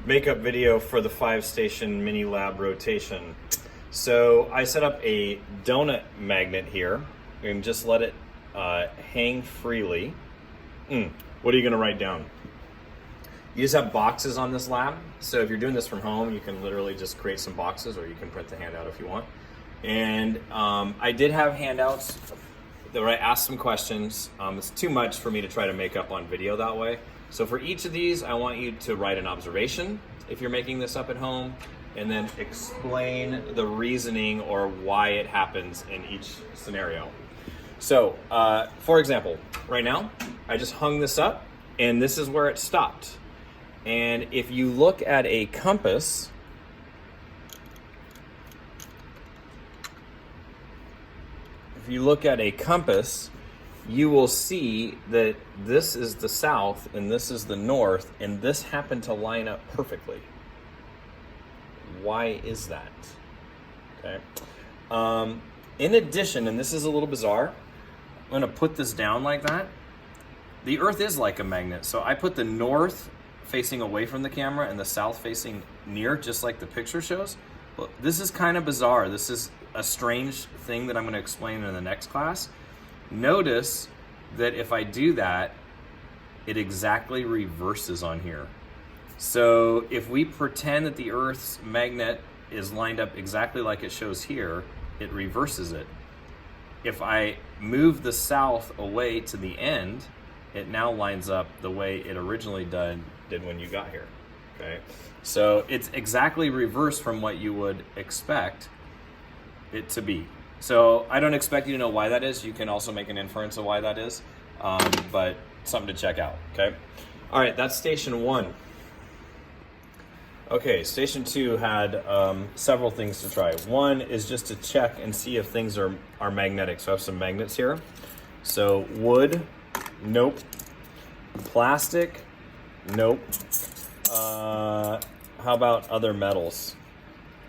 makeup video for the 5-station mini lab rotation. So I set up a donut magnet here and just let it hang freely. What are you gonna write down? You just have boxes on this lab. So if you're doing this from home, you can literally just create some boxes, or you can print the handout if you want. And I did have handouts where I asked some questions. It's too much for me to try to make up on video that way. So for each of these, I want you to write an observation if you're making this up at home, and then explain the reasoning or why it happens in each scenario. So for example, right now, I just hung this up and this is where it stopped. And if you look at a compass, you will see that this is the south and this is the north, and this happened to line up perfectly. Why is that? Okay. In addition, and this is a little bizarre, I'm going to put this down like that. The Earth is like a magnet, so I put the north facing away from the camera and the south facing near, just like the picture shows. But this is kind of bizarre. This is a strange thing that I'm going to explain in the next class. Notice that if I do that, it exactly reverses on here. So if we pretend that the Earth's magnet is lined up exactly like it shows here, it reverses it. If I move the south away to the end, it now lines up the way it originally did when you got here. Okay, so it's exactly reversed from what you would expect it to be. So I don't expect you to know why that is. You can also make an inference of why that is, but something to check out, okay? All right, that's station 1. Okay, station 2 had several things to try. One is just to check and see if things are magnetic. So I have some magnets here. So wood, nope. Plastic, nope. How about other metals?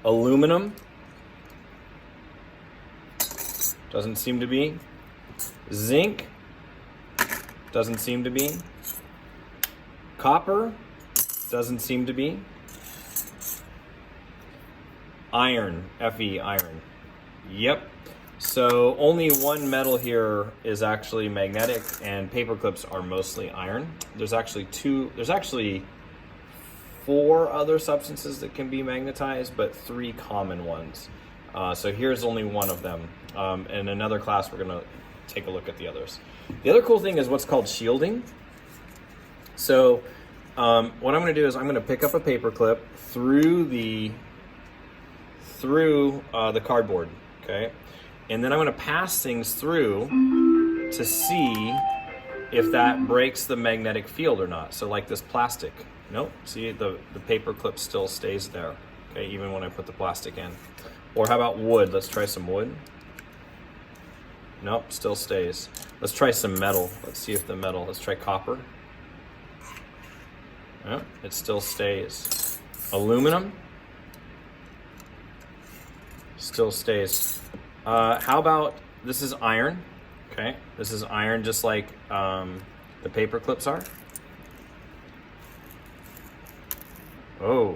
Aluminum, doesn't seem to be. Zinc, doesn't seem to be. Copper, doesn't seem to be. Iron, Fe, iron. Yep. So only one metal here is actually magnetic, and paper clips are mostly iron. There's actually 4 other substances that can be magnetized, but 3 common ones. So here's only one of them. In another class, we're gonna take a look at the others. The other cool thing is what's called shielding. So what I'm gonna do is I'm gonna pick up a paper clip through the cardboard, okay? And then I'm gonna pass things through to see if that breaks the magnetic field or not. So like this plastic, nope, see the paper clip still stays there, okay, even when I put the plastic in. Or how about wood? Let's try some wood. Nope, still stays. Let's try some metal. Let's see if the metal, let's try copper. Nope, it still stays. Aluminum, still stays. How about, this is iron, okay? This is iron just like the paper clips are. Oh,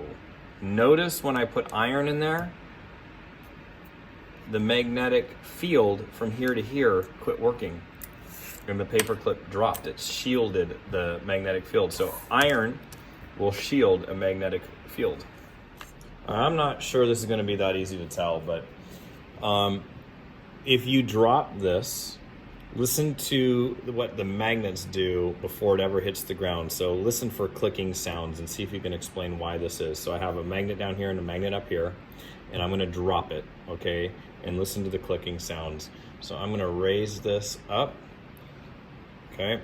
notice when I put iron in there, the magnetic field from here to here quit working and the paper clip dropped. It shielded the magnetic field. So iron will shield a magnetic field. I'm not sure this is going to be that easy to tell, but if you drop this, listen to what the magnets do before it ever hits the ground. So listen for clicking sounds and see if you can explain why this is. So I have a magnet down here and a magnet up here, and I'm going to drop it, okay? And listen to the clicking sounds. So I'm going to raise this up, okay?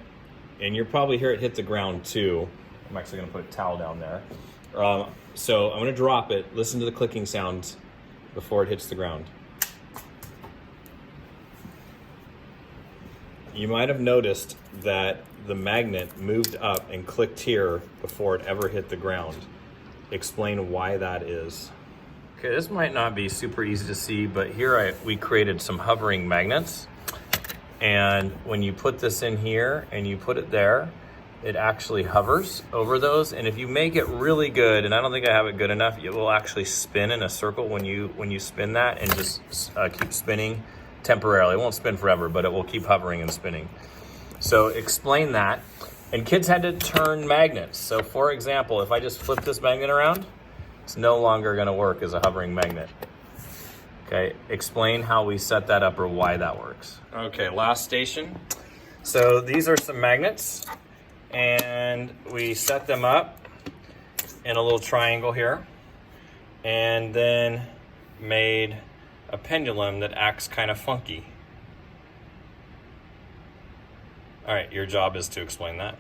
And you'll probably hear it hit the ground too. I'm actually going to put a towel down there. So I'm going to drop it. Listen to the clicking sounds before it hits the ground. You might have noticed that the magnet moved up and clicked here before it ever hit the ground. Explain why that is. Okay, this might not be super easy to see, but here we created some hovering magnets. And when you put this in here and you put it there, it actually hovers over those. And if you make it really good, and I don't think I have it good enough, it will actually spin in a circle when you spin that, and just keep spinning temporarily. It won't spin forever, but it will keep hovering and spinning. So explain that. And kids had to turn magnets. So for example, if I just flip this magnet around, it's no longer gonna work as a hovering magnet. Okay, explain how we set that up or why that works. Okay, last station. So these are some magnets, and we set them up in a little triangle here, and then made a pendulum that acts kind of funky. All right, your job is to explain that.